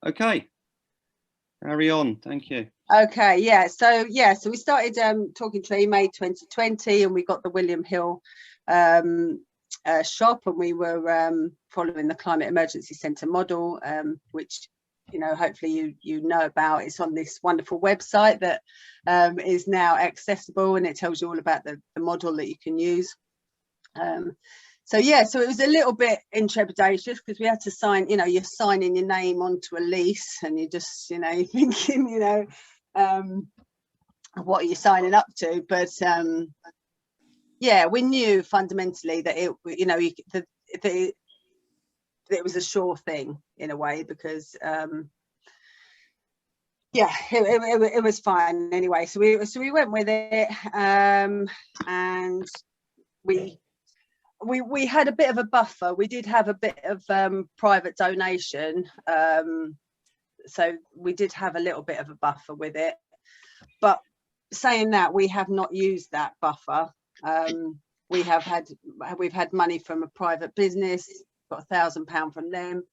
Okay, carry on. Thank you. Okay, so we started Talking Tree May 2020, and we got the William Hill shop, and we were following the Climate Emergency Centre model, which hopefully you know about. It's on this wonderful website that is now accessible, and it tells you all about the model that you can use. So it was a little bit intrepidatious because we had to sign, you're signing your name onto a lease, and you're just, you're thinking, what are you signing up to? But we knew fundamentally that it was a sure thing in a way, because it was fine anyway. So we went with it, and we had a bit of a buffer. We did have a bit of private donation, so we did have a little bit of a buffer with it. But saying that, we have not used that buffer. We've had money from a private business, got £1,000 from them.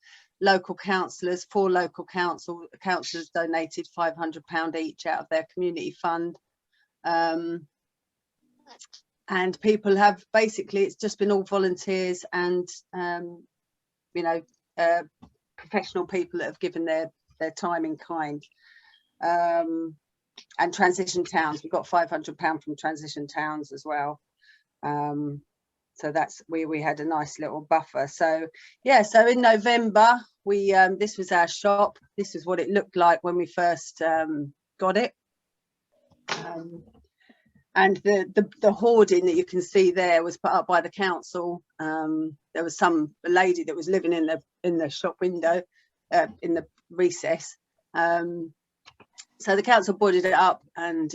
Local councillors, 4 local councillors donated £500 each out of their community fund. And people have basically, it's just been all volunteers and professional people that have given their time in kind. And Transition Towns, we got £500 from Transition Towns as well. So that's we had a nice little buffer. So in November this was our shop. This is what it looked like when we first got it. And the hoarding that you can see there was put up by the council. There was a lady that was living in the shop window, in the recess. So the council boarded it up, and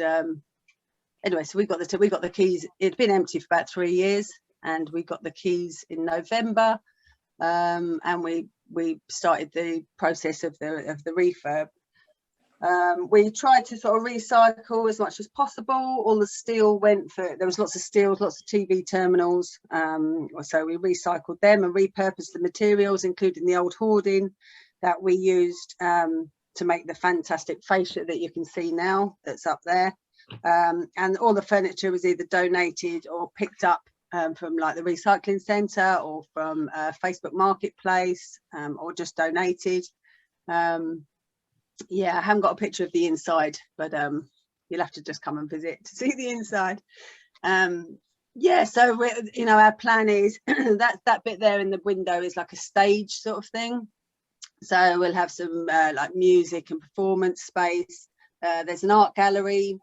anyway, so we got the keys. It'd been empty for about 3 years, and we got the keys in November, and we started the process of the refurb. We tried to sort of recycle as much as possible. All the steel went for, there was lots of steel, lots of TV terminals, so we recycled them and repurposed the materials, including the old hoarding that we used to make the fantastic fascia that you can see now that's up there. And all the furniture was either donated or picked up from like the recycling centre or from Facebook Marketplace, or just donated. I haven't got a picture of the inside, but you'll have to just come and visit to see the inside. So our plan is that bit there in the window is like a stage sort of thing. So we'll have some like music and performance space. There's an art gallery.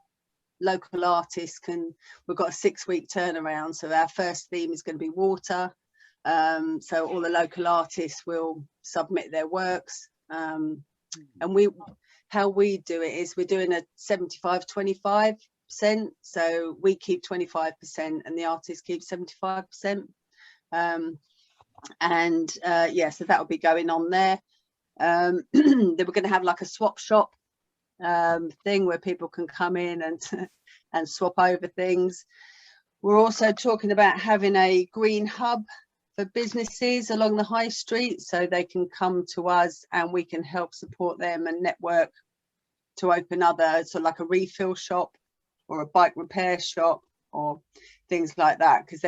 Local artists we've got a 6-week turnaround, so our first theme is going to be water. So all the local artists will submit their works, and how we do it is we're doing a 75-25%, so we keep 25% and the artist keeps 75%. So that will be going on there. Then we're going to have like a swap shop thing where people can come in and swap over things. We're also talking about having a green hub for businesses along the high street, so they can come to us and we can help support them and network to open other, so like a refill shop or a bike repair shop or things like that, because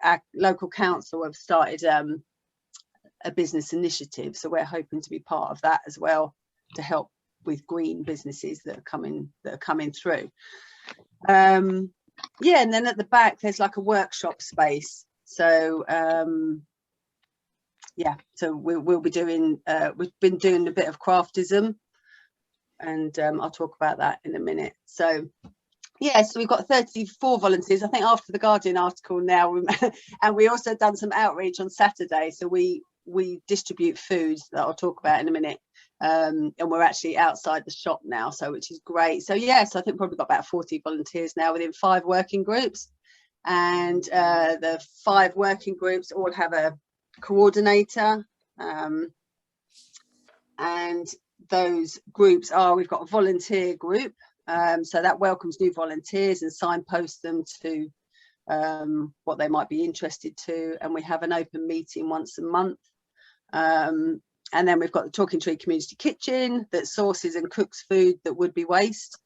our local council have started a business initiative, so we're hoping to be part of that as well to help with green businesses that are coming through. And then at the back there's like a workshop space. So so we'll be doing we've been doing a bit of craftism, and I'll talk about that in a minute. So so we've got 34 volunteers, I think, after the Guardian article now. And we also done some outreach on Saturday, so we distribute food that I'll talk about in a minute, and we're actually outside the shop now, so which is great. So so I think probably got about 40 volunteers now within 5 working groups, and the 5 working groups all have a coordinator, and those groups we've got a volunteer group, so that welcomes new volunteers and signposts them to what they might be interested to, and we have an open meeting once a month. And then we've got the Talking Tree Community Kitchen that sources and cooks food that would be waste.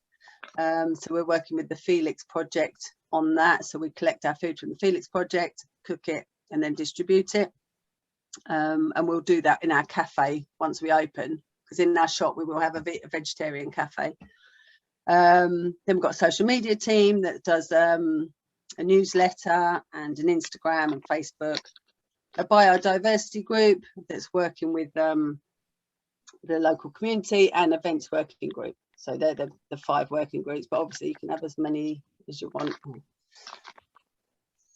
So we're working with the Felix project on that. So we collect our food from the Felix project, cook it, and then distribute it. And we'll do that in our cafe once we open, because in our shop we will have a vegetarian cafe. Then we've got a social media team that does a newsletter and an Instagram and Facebook. A biodiversity group that's working with the local community, and events working group. So they're the 5 working groups, but obviously you can have as many as you want.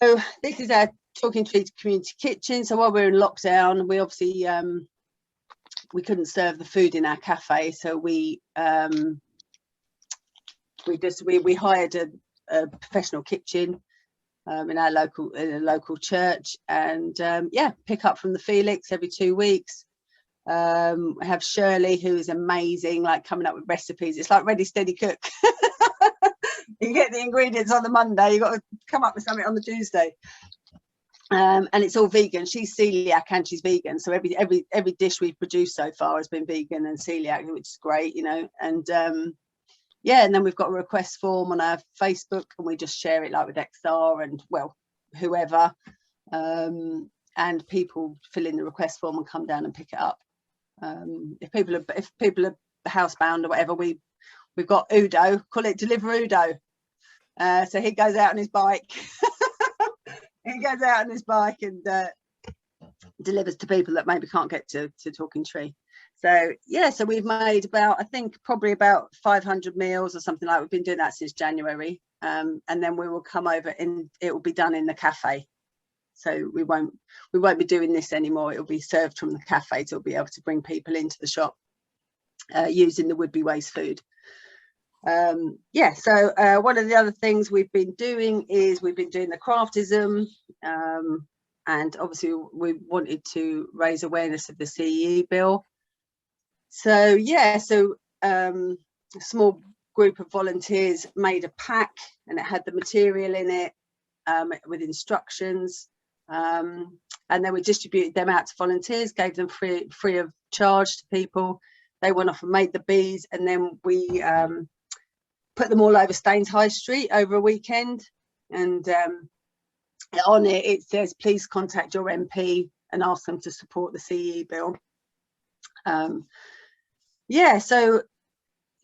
So this is our Talking Tree Community Kitchen. So while we're in lockdown, we obviously we couldn't serve the food in our cafe, so we hired a professional kitchen in our local church, and yeah, pick up from the Felix every 2 weeks. We have Shirley, who is amazing, like coming up with recipes. It's like ready, steady, cook. You get the ingredients on the Monday, you got to come up with something on the Tuesday. And it's all vegan. She's celiac and she's vegan, so every dish we've produced so far has been vegan and celiac, which is great, you know. And yeah, and then we've got a request form on our Facebook, and we just share it like with XR and, well, whoever, and people fill in the request form and come down and pick it up. If people are housebound or whatever, we've got Udo, call it Deliver Udo. So he goes out on his bike. He goes out on his bike and delivers to people that maybe can't get to Talking Tree. So yeah, so we've made about, I think probably about 500 meals or something like. We've been doing that since January, and then we will come over and it will be done in the cafe. So we won't be doing this anymore. It will be served from the cafe to be able to bring people into the shop using the would be waste food. Yeah, so one of the other things we've been doing is we've been doing the craftism, and obviously we wanted to raise awareness of the CEE bill. So yeah, so a small group of volunteers made a pack, and it had the material in it with instructions, and then we distributed them out to volunteers, gave them free of charge to people. They went off and made the bees, and then we put them all over Staines High Street over a weekend, and on it says please contact your MP and ask them to support the CEE bill. Yeah, so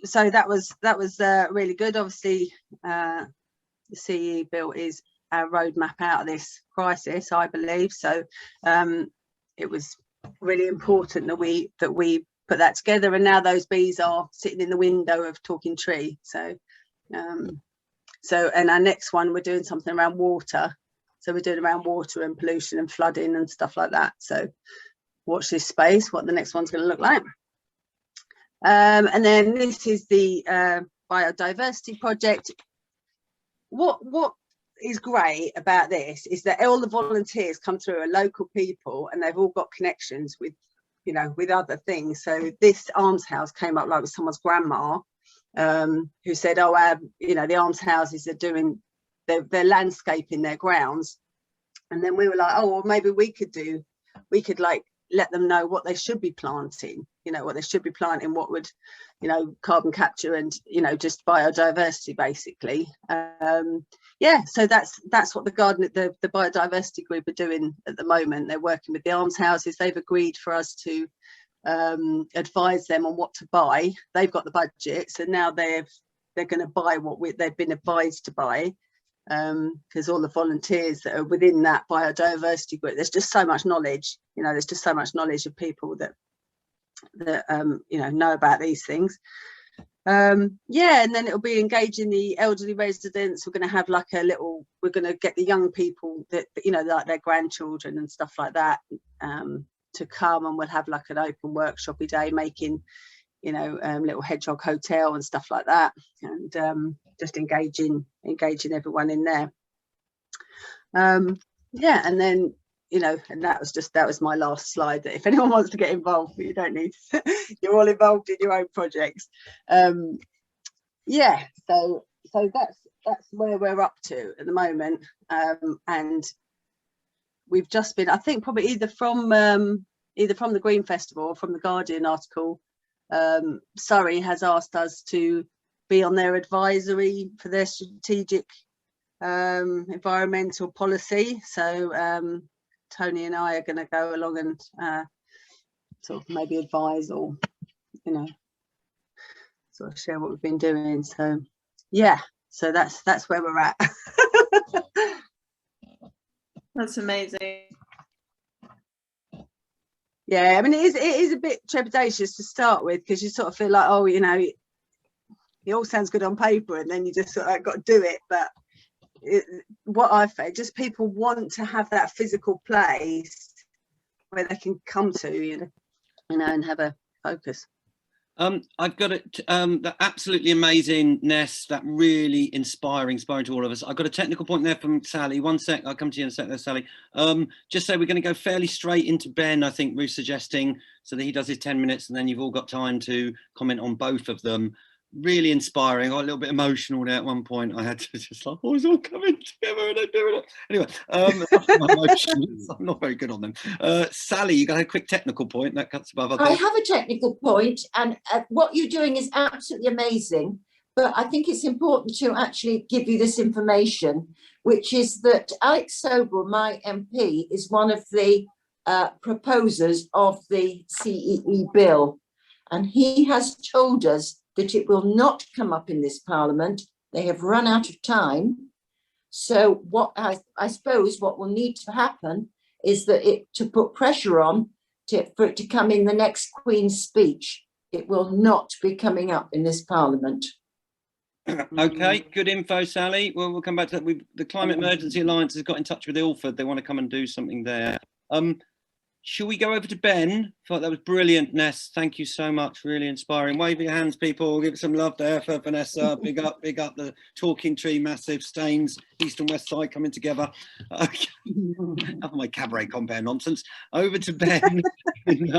that was really good. Obviously the CEE bill is our roadmap out of this crisis, I believe. So it was really important that we put that together, and now those bees are sitting in the window of Talking Tree. So and our next one, we're doing something around water. So we're doing around water and pollution and flooding and stuff like that. So watch this space, what the next one's going to look like. And then this is the biodiversity project. What is great about this is that all the volunteers come through are local people, and they've all got connections with, you know, with other things. So this almshouse came up like with someone's grandma, who said, oh, you know, the almshouses are doing, they're landscaping their grounds. And then we were like, oh, well, maybe we could like let them know what they should be planting, you know, what they should be planting, what would, you know, carbon capture and, you know, just biodiversity basically. Yeah, so that's what the biodiversity group are doing at the moment. They're working with the almshouses. They've agreed for us to advise them on what to buy. They've got the budget, so now they're going to buy what they've been advised to buy, because all the volunteers that are within that biodiversity group, there's just so much knowledge, you know, there's just so much knowledge of people that you know about these things. Yeah, and then it'll be engaging the elderly residents. We're going to have like we're going to get the young people that, you know, like their grandchildren and stuff like that, to come, and we'll have like an open workshopy day making, you know, little hedgehog hotel and stuff like that, and just engaging everyone in there. Yeah, and then, you know, and that was my last slide, that if anyone wants to get involved, but you don't need to, you're all involved in your own projects. Yeah, so that's where we're up to at the moment. And we've just been, I think probably either from either from the Green Festival or from the Guardian article, Surrey has asked us to be on their advisory for their strategic environmental policy. So Tony and I are going to go along and sort of maybe advise, or sort of share what we've been doing. So yeah, so that's where we're at. That's amazing. Yeah, I mean, it is a bit trepidatious to start with, because you sort of feel like, oh, it all sounds good on paper, and then you just sort of got to do it. But what I've found, just people want to have that physical place where they can come to, and have a focus. I've got it. That absolutely amazing, Ness. That really inspiring to all of us. I've got a technical point there from Sally. One sec, I'll come to you in a sec there, Sally. Just say we're going to go fairly straight into Ben, I think Ruth's suggesting, so that he does his 10 minutes, and then you've all got time to comment on both of them. Really inspiring. I got a little bit emotional there at one point. I had to just like, oh, it's all coming together and they're doing it. Anyway, my emotions, I'm not very good on them. Sally, you got a quick technical point that cuts above. I have a technical point, and what you're doing is absolutely amazing. But I think it's important to actually give you this information, which is that Alex Sobel, my MP, is one of the proposers of the CEE bill, and he has told us that it will not come up in this Parliament. They have run out of time. So what I suppose what will need to happen is that to put pressure on for it to come in the next Queen's speech. It will not be coming up in this Parliament. Okay, good info, Sally. Well, we'll come back to that. The Climate Emergency Alliance has got in touch with Ilford. They want to come and do something there. Shall we go over to Ben? I thought that was brilliant, Ness. Thank you so much. Really inspiring. Wave your hands, people. Give it some love there for Vanessa. Big up the Talking Tree, massive Staines, east and west side coming together. Okay. Enough of my cabaret compare nonsense. Over to Ben in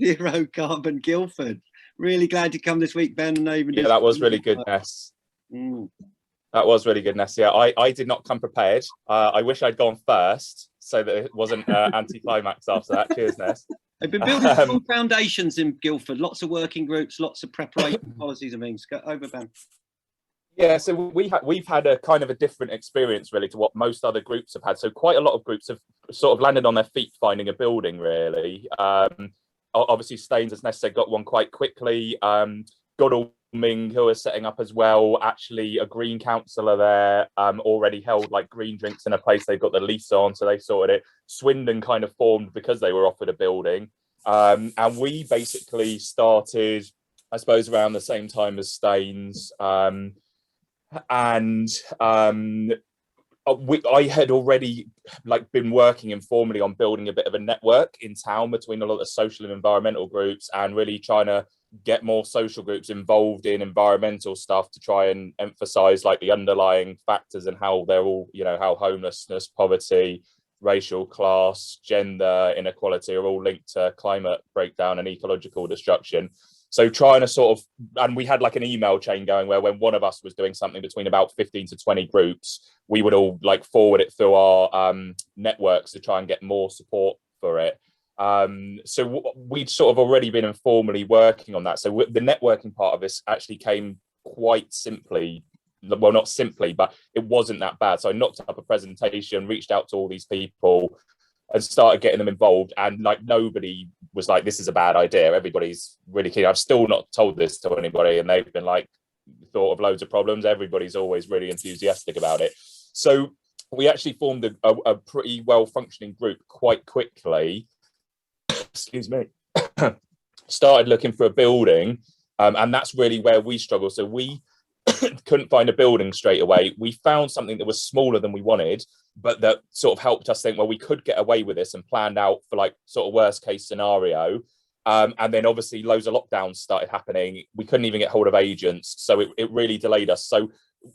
Zero Carbon Guildford. Really glad to come this week, Ben. And yeah, that was really good, Ness. That was really good, Ness. Yeah, I did not come prepared. I wish I'd gone first, so that it wasn't anti-climax after that. Cheers, Ness. They've been building strong foundations in Guildford. Lots of working groups, lots of preparation policies and things. Go over, Ben. Yeah, so we've had a kind of a different experience really to what most other groups have had. So quite a lot of groups have sort of landed on their feet finding a building, really. Obviously, Staines, as Ness said, got one quite quickly. Godalming, who are setting up as well, actually a green councillor there, already held like green drinks in a place they've got the lease on, so they sorted it. Swindon kind of formed because they were offered a building. And we basically started, I suppose, around the same time as Staines. I had already been working informally on building a bit of a network in town between a lot of social and environmental groups, and really trying to get more social groups involved in environmental stuff to try and emphasize like the underlying factors and how they're all, how homelessness, poverty, racial, class, gender inequality are all linked to climate breakdown and ecological destruction. So trying to sort of, and we had like an email chain going where when one of us was doing something between about 15 to 20 groups, we would all like forward it through our networks to try and get more support for it. So we'd sort of already been informally working on that. So the networking part of this actually came quite simply. Well, not simply, but it wasn't that bad. So I knocked up a presentation, reached out to all these people and started getting them involved. And like nobody was like, this is a bad idea. Everybody's really keen. I've still not told this to anybody, and they've been like, thought of loads of problems. Everybody's always really enthusiastic about it. So we actually formed a pretty well functioning group quite quickly. Excuse me. Started looking for a building, and that's really where we struggle. So we couldn't find a building straight away. We found something that was smaller than we wanted, but that sort of helped us think, well, we could get away with this, and planned out for like sort of worst case scenario. And then obviously loads of lockdowns started happening. We couldn't even get hold of agents. So it really delayed us. So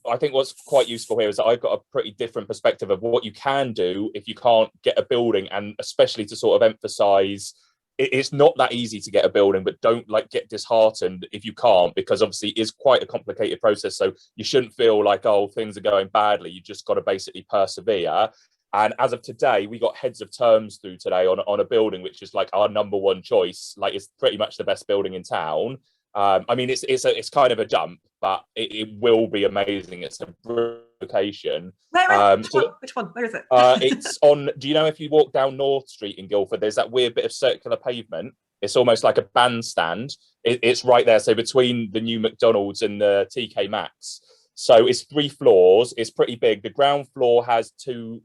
I think what's quite useful here is that I've got a pretty different perspective of what you can do if you can't get a building, and especially to sort of emphasize it's not that easy to get a building, but don't like get disheartened if you can't, because obviously it is quite a complicated process. So you shouldn't feel like, oh, things are going badly. You just got to basically persevere. And as of today, we got heads of terms through today on a building which is like our #1 choice. Like, it's pretty much the best building in town. I mean, it's kind of a jump, but it will be amazing. It's a brilliant location. Which one? Where is it? It's on. Do you know, if you walk down North Street in Guildford, there's that weird bit of circular pavement. It's almost like a bandstand. It's right there. So between the new McDonald's and the TK Maxx. So it's 3 floors. It's pretty big. The ground floor has 3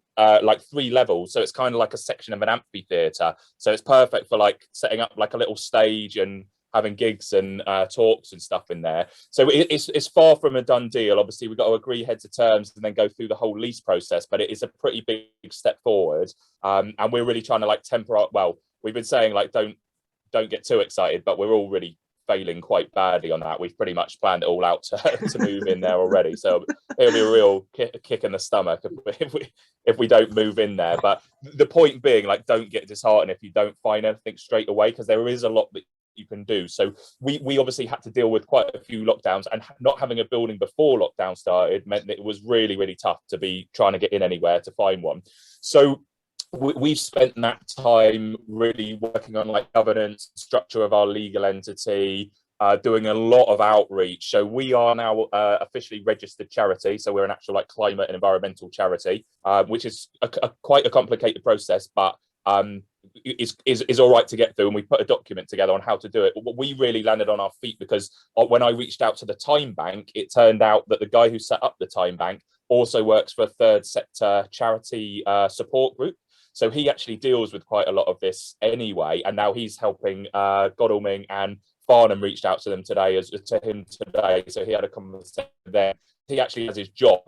levels. So it's kind of like a section of an amphitheatre. So it's perfect for like setting up like a little stage and having gigs and talks and stuff in there. So it's far from a done deal. Obviously, we've got to agree heads of terms and then go through the whole lease process, but it is a pretty big step forward. And we're really trying to like temper our, well, we've been saying like, don't get too excited, but we're already failing quite badly on that. We've pretty much planned it all out to move in there already. So it'll be a real kick in the stomach if we don't move in there. But the point being, like, don't get disheartened if you don't find anything straight away, because there is a lot that you can do. So we obviously had to deal with quite a few lockdowns, and not having a building before lockdown started meant that it was really tough to be trying to get in anywhere to find one. So we've spent that time really working on like governance, structure of our legal entity, doing a lot of outreach. So we are now officially registered charity. So we're an actual like climate and environmental charity, which is quite a complicated process, but is all right to get through. And we put a document together on how to do it. But we really landed on our feet because when I reached out to the Time Bank, it turned out that the guy who set up the Time Bank also works for a third sector charity support group. So he actually deals with quite a lot of this anyway, and now he's helping Godalming, and Farnham reached out to him today, so he had a conversation there. He actually has his job,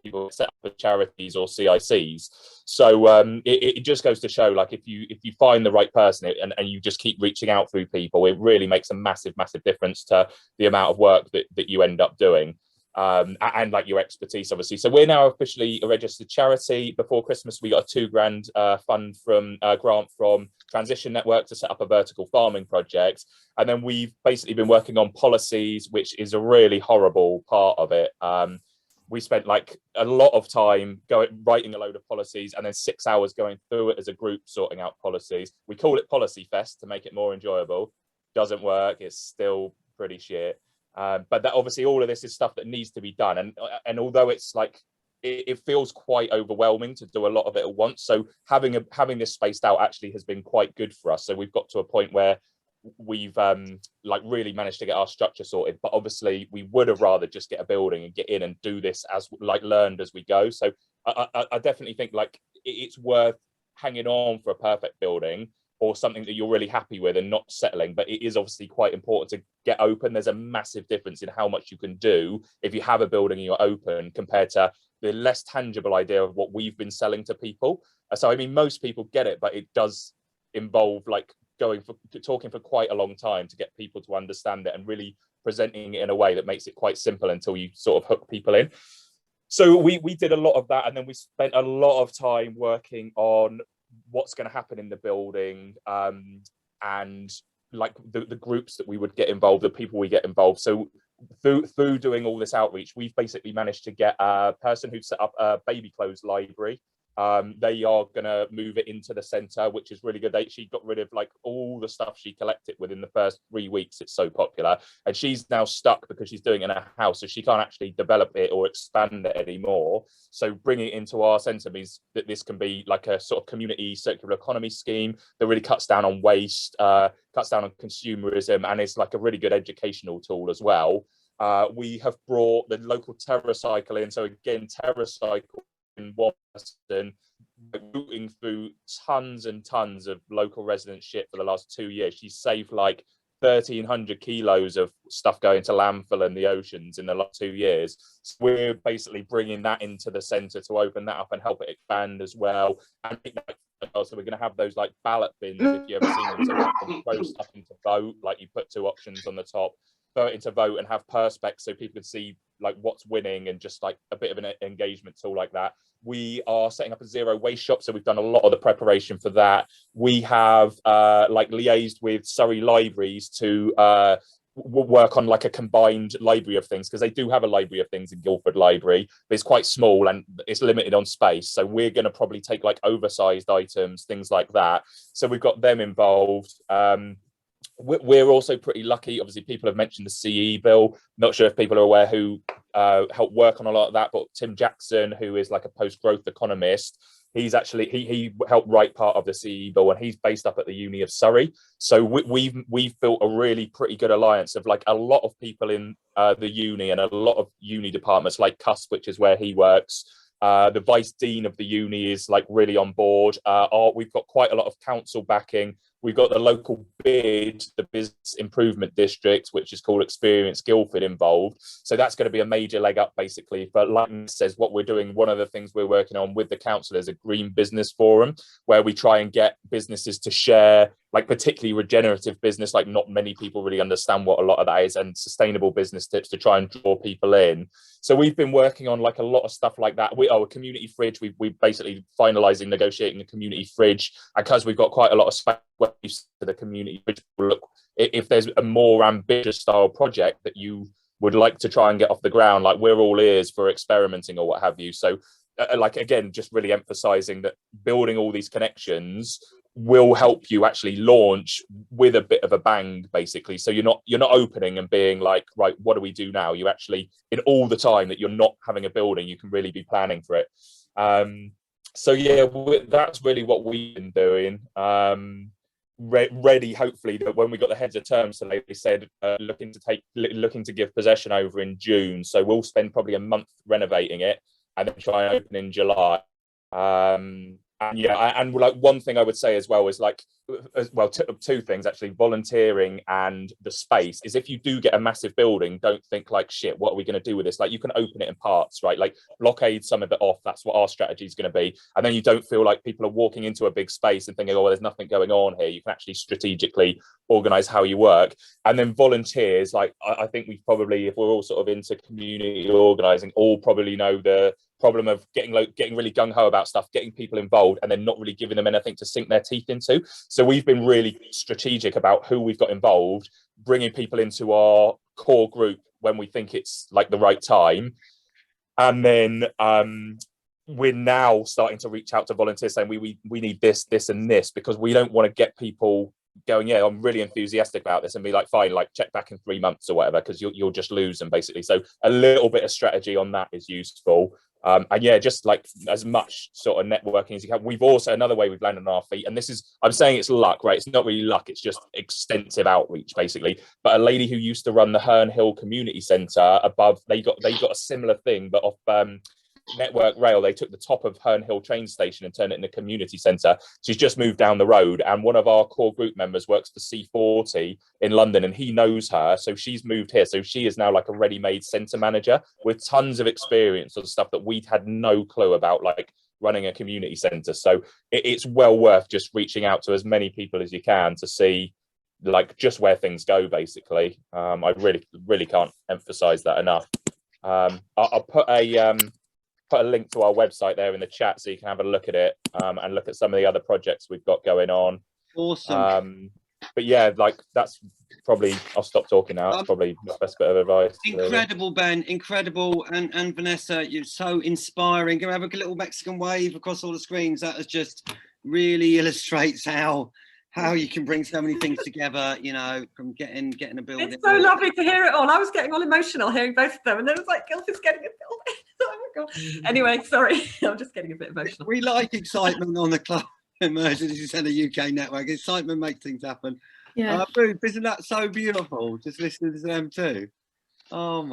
people set up for charities or CECs. So it just goes to show, like, if you find the right person and you just keep reaching out through people, it really makes a massive difference to the amount of work that you end up doing. And like your expertise, obviously. So we're now officially a registered charity. Before Christmas, we got a £2,000 fund from grant from Transition Network to set up a vertical farming project. And then we've basically been working on policies, which is a really horrible part of it. We spent like a lot of time writing a load of policies, and then 6 hours going through it as a group, sorting out policies. We call it Policy Fest to make it more enjoyable. Doesn't work. It's still pretty shit. But that obviously all of this is stuff that needs to be done, and although it's like it feels quite overwhelming to do a lot of it at once, so having this spaced out actually has been quite good for us. So we've got to a point where we've like really managed to get our structure sorted, but obviously we would have rather just get a building and get in and do this as like learned as we go. So I definitely think like it's worth hanging on for a perfect building or something that you're really happy with and not settling. But it is obviously quite important to get open. There's a massive difference in how much you can do if you have a building and you're open compared to the less tangible idea of what we've been selling to people. So, I mean, most people get it, but it does involve like talking for quite a long time to get people to understand it and really presenting it in a way that makes it quite simple until you sort of hook people in. So we did a lot of that. And then we spent a lot of time working on what's going to happen in the building, and like the groups that we would get involved, the people we get involved. So through doing all this outreach, we've basically managed to get a person who set up a baby clothes library. They are going to move it into the centre, which is really good. She got rid of like all the stuff she collected within the first 3 weeks. It's so popular, and she's now stuck because she's doing it in a house, so she can't actually develop it or expand it anymore. So bringing it into our centre means that this can be like a sort of community circular economy scheme that really cuts down on waste, cuts down on consumerism, and is like a really good educational tool as well. We have brought the local TerraCycle in. So again, TerraCycle in Washington, rooting through tons and tons of local resident shit for the last 2 years. She's saved like 1,300 kilos of stuff going to landfill in the oceans in the last 2 years. So we're basically bringing that into the centre to open that up and help it expand as well. And so we're going to have those like ballot bins, if you ever seen them, so you can throw stuff into vote, like you put 2 options on the top, throw it into vote and have perspex so people can see like what's winning, and just like a bit of an engagement tool like that. We are setting up a zero waste shop, so we've done a lot of the preparation for that. We have like liaised with Surrey Libraries to work on like a combined library of things, because they do have a library of things in Guildford Library, but it's quite small and it's limited on space. So we're going to probably take like oversized items, things like that. So we've got them involved. We're also pretty lucky. Obviously, people have mentioned the CE bill. Not sure if people are aware who helped work on a lot of that, but Tim Jackson, who is like a post-growth economist, he's actually he helped write part of the CE bill, and he's based up at the Uni of Surrey. So we've built a really pretty good alliance of like a lot of people in the uni and a lot of uni departments, like CUSP, which is where he works. The vice dean of the uni is like really on board. We've got quite a lot of council backing. We've got the local BID, the Business Improvement District, which is called Experience Guildford, involved. So that's going to be a major leg up, basically. But like Nick says, what we're doing, one of the things we're working on with the council is a green business forum, where we try and get businesses to share, like particularly regenerative business, like not many people really understand what a lot of that is, and sustainable business tips to try and draw people in. So we've been working on like a lot of stuff like that. A community fridge. We basically finalising negotiating a community fridge, because we've got quite a lot of space to the community fridge. Look, if there's a more ambitious style project that you would like to try and get off the ground, like we're all ears for experimenting or what have you. So like again, just really emphasising that building all these connections will help you actually launch with a bit of a bang, basically. So you're not opening and being like, right, what do we do now? You actually, in all the time that you're not having a building, you can really be planning for it. So yeah, that's really what we've been doing. Ready, hopefully, that when we got the heads of terms today, they said looking to give possession over in June. So we'll spend probably a month renovating it and then try and open in July. And yeah, and like one thing I would say as well is like, well, two things actually, volunteering and the space is, if you do get a massive building, don't think like, shit, what are we going to do with this? Like, you can open it in parts, right? Like blockade some of it off. That's what our strategy is going to be. And then you don't feel like people are walking into a big space and thinking, oh, well, there's nothing going on here. You can actually strategically organize how you work. And then volunteers, like I think we probably, if we're all sort of into community organizing, all probably know the problem of getting really gung-ho about stuff, getting people involved, and then not really giving them anything to sink their teeth into. So we've been really strategic about who we've got involved, bringing people into our core group when we think it's like the right time. And then we're now starting to reach out to volunteers saying we need this, and this, because we don't want to get people going, yeah, I'm really enthusiastic about this, and be like, fine, like check back in 3 months or whatever, because you'll just lose them, basically. So a little bit of strategy on that is useful. And yeah, just like as much sort of networking as you can. We've also, another way we've landed on our feet, and this is, I'm saying it's luck, right? It's not really luck, it's just extensive outreach, basically. But a lady who used to run the Herne Hill Community Centre above, they got a similar thing, but off Network Rail, they took the top of Herne Hill train station and turned it into a community centre. She's just moved down the road, and one of our core group members works for C40 in London, and he knows her, so she's moved here. So she is now like a ready-made centre manager with tons of experience on stuff that we'd had no clue about, like running a community centre. So it's well worth just reaching out to as many people as you can to see like just where things go, basically. I really can't emphasise that enough. I'll put a link to our website there in the chat so you can have a look at it, and look at some of the other projects we've got going on. Awesome. But yeah, like that's probably, I'll stop talking now. That's probably the best bit of advice. Incredible, Ben, incredible. And Vanessa, you're so inspiring. Can we have a little Mexican wave across all the screens? That is just really illustrates how you can bring so many things together, you know, from getting a building. It's so lovely to hear it all. I was getting all emotional hearing both of them, and then it was like, Guildford's getting a building. Oh my God. Anyway, sorry, I'm just getting a bit emotional. We like excitement on the Climate Emergency Centre UK network. Excitement makes things happen. Yeah. Ruth, isn't that so beautiful? Just listening to them too. Oh my.